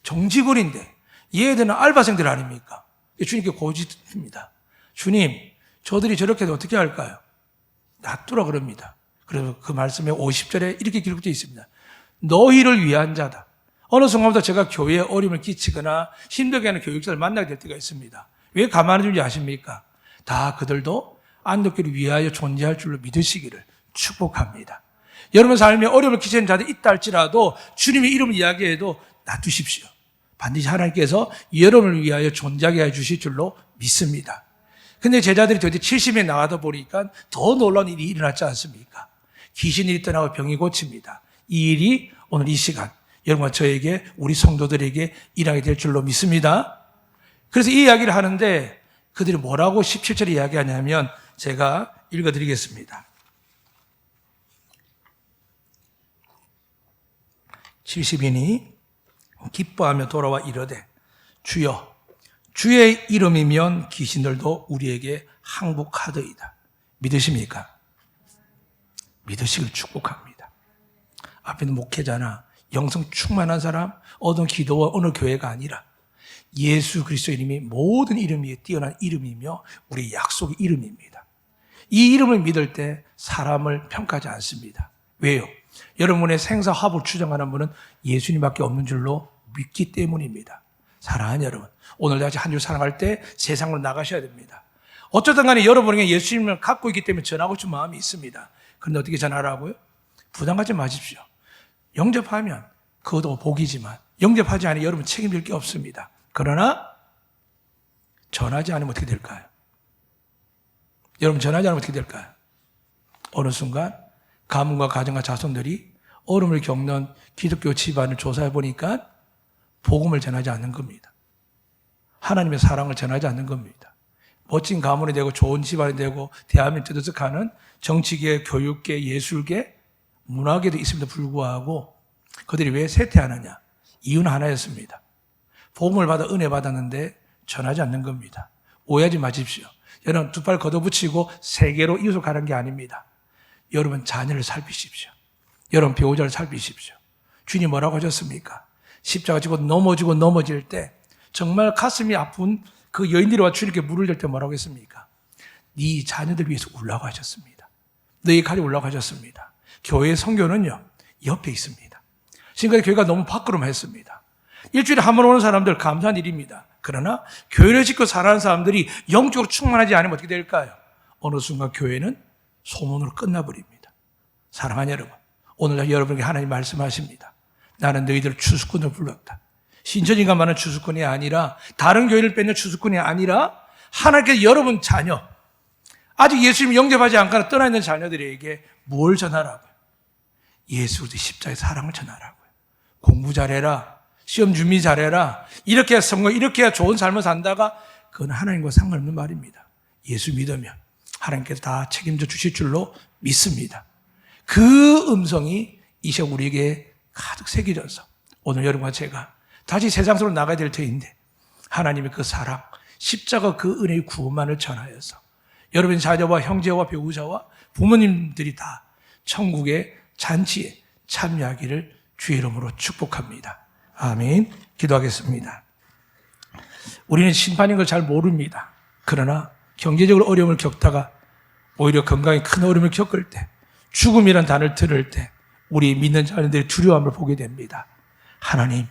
정직원인데 얘들은 알바생들 아닙니까? 주님께 고집입니다. 주님, 저들이 저렇게 해도 어떻게 할까요? 놔두라 그럽니다. 그래서 그 말씀에 50절에 이렇게 기록되어 있습니다. 너희를 위한 자다. 어느 순간부터 제가 교회에 어려움을 끼치거나 힘들게 하는 교육자를 만나게 될 때가 있습니다. 왜 가만히 두는지 아십니까? 다 그들도 안독교를 위하여 존재할 줄로 믿으시기를 축복합니다. 여러분 삶에 어려움을 끼치는 자들이 있다 할지라도 주님의 이름을 이야기해도 놔두십시오. 반드시 하나님께서 여러분을 위하여 존재하게 해주실 줄로 믿습니다. 근데 제자들이 도대체 70에 나가다 보니까 더 놀라운 일이 일어났지 않습니까? 귀신이 떠나고 병이 고칩니다. 이 일이 오늘 이 시간 여러분과 저에게, 우리 성도들에게 일하게 될 줄로 믿습니다. 그래서 이 이야기를 하는데 그들이 뭐라고 17절에 이야기하냐면 제가 읽어드리겠습니다. 70인이 기뻐하며 돌아와 이르되 주여 주의 이름이면 귀신들도 우리에게 항복하더이다. 믿으십니까? 믿으시길 축복합니다. 앞에는 목회자나 영성 충만한 사람, 어느 기도와 어느 교회가 아니라 예수 그리스도 이름이 모든 이름 위에 뛰어난 이름이며 우리 약속의 이름입니다. 이 이름을 믿을 때 사람을 평가하지 않습니다. 왜요? 여러분의 생사화복을 추정하는 분은 예수님밖에 없는 줄로 믿기 때문입니다. 사랑하는 여러분, 오늘 같이 한 주 살아갈 때 세상으로 나가셔야 됩니다. 어쨌든 간에 여러분에게 예수님을 갖고 있기 때문에 전하고 싶은 마음이 있습니다. 그런데 어떻게 전하라고요? 부담 갖지 마십시오. 영접하면 그것도 복이지만 영접하지 않으면 여러분 책임질 게 없습니다. 그러나 전하지 않으면 어떻게 될까요? 여러분 전하지 않으면 어떻게 될까요? 어느 순간 가문과 가정과 자손들이 어려움을 겪는 기독교 집안을 조사해 보니까 복음을 전하지 않는 겁니다. 하나님의 사랑을 전하지 않는 겁니다. 멋진 가문이 되고 좋은 집안이 되고 대한민국 뜨득하는 정치계, 교육계, 예술계, 문화계도 있음에도 불구하고 그들이 왜 쇠퇴하느냐? 이유는 하나였습니다. 복음을 받아 은혜 받았는데 전하지 않는 겁니다. 오해하지 마십시오. 여러분 두 팔 걷어붙이고 세계로 이웃을 가는 게 아닙니다. 여러분 자녀를 살피십시오. 여러분 배우자를 살피십시오. 주님 뭐라고 하셨습니까? 십자가 지고 넘어질 때 정말 가슴이 아픈 그 여인들이 와 주님께 물을 댈 때 뭐라고 했습니까? 네 자녀들 위해서 울라고 하셨습니다. 너희 가족 울라고 하셨습니다. 교회 선교는요 옆에 있습니다. 지금까지 교회가 너무 밖으로만 했습니다. 일주일에 한 번 오는 사람들 감사한 일입니다. 그러나 교회를 짓고 살아가는 사람들이 영적으로 충만하지 않으면 어떻게 될까요? 어느 순간 교회는 소문으로 끝나버립니다. 사랑하는 여러분, 오늘 여러분에게 하나님 말씀하십니다. 나는 너희들을 추수꾼으로 불렀다. 신천지가 말하는 추수꾼이 아니라 다른 교회를 뺏는 추수꾼이 아니라 하나님께서 여러분 자녀, 아직 예수님 영접하지 않거나 떠나 있는 자녀들에게 뭘 전하라고요? 예수 그리스도의 십자가의 사랑을 전하라고요. 공부 잘해라, 시험 준비 잘해라, 이렇게 해야 성공, 이렇게 해야 좋은 삶을 산다가 그건 하나님과 상관없는 말입니다. 예수 믿으면 하나님께서 다 책임져 주실 줄로 믿습니다. 그 음성이 이 시간 우리에게 가득 새겨져서 오늘 여러분과 제가 다시 세상 속으로 나가야 될 터인데 하나님의 그 사랑, 십자가 그 은혜의 구원만을 전하여서 여러분 자녀와 형제와 배우자와 부모님들이 다 천국의 잔치에 참여하기를 주의 이름으로 축복합니다. 아멘. 기도하겠습니다. 우리는 심판인 걸 잘 모릅니다. 그러나 경제적으로 어려움을 겪다가 오히려 건강에 큰 어려움을 겪을 때, 죽음이라는 단어를 들을 때 우리 믿는 자녀들의 두려움을 보게 됩니다. 하나님,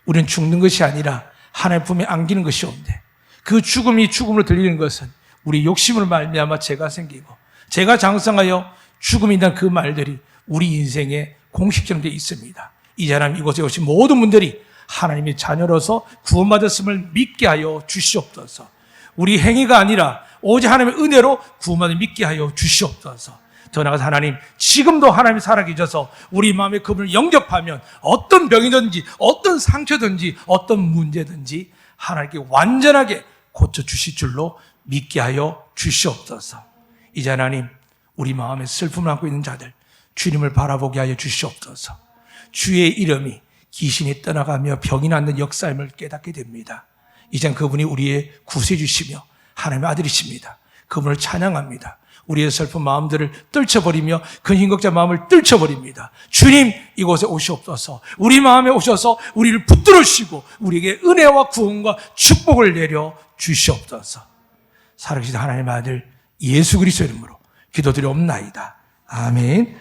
우리는 죽는 것이 아니라 하나님 품에 안기는 것이온데 그 죽음이 죽음으로 들리는 것은 우리 욕심을 말미암아 죄가 생기고 죄가 장성하여 죽음이 난 그 말들이 우리 인생의 공식처럼 되어 있습니다. 이 사람 이곳에 오신 모든 분들이 하나님의 자녀로서 구원받았음을 믿게 하여 주시옵소서. 우리 행위가 아니라 오직 하나님의 은혜로 구원받을 믿게 하여 주시옵소서. 더 나아가서 하나님, 지금도 하나님이 살아계셔서 우리 마음에 그분을 영접하면 어떤 병이든지 어떤 상처든지 어떤 문제든지 하나님께 완전하게 고쳐주실 줄로 믿게 하여 주시옵소서. 이제 하나님, 우리 마음에 슬픔을 안고 있는 자들 주님을 바라보게 하여 주시옵소서. 주의 이름이 귀신이 떠나가며 병이 낫는 역사임을 깨닫게 됩니다. 이젠 그분이 우리의 구세주시며 하나님의 아들이십니다. 그분을 찬양합니다. 우리의 슬픈 마음들을 떨쳐버리며 근심 걱정 마음을 떨쳐버립니다. 주님, 이곳에 오시옵소서. 우리 마음에 오셔서 우리를 붙들으시고 우리에게 은혜와 구원과 축복을 내려 주시옵소서. 살아계신 하나님의 아들 예수 그리스도 이름으로 기도드리옵나이다. 아멘.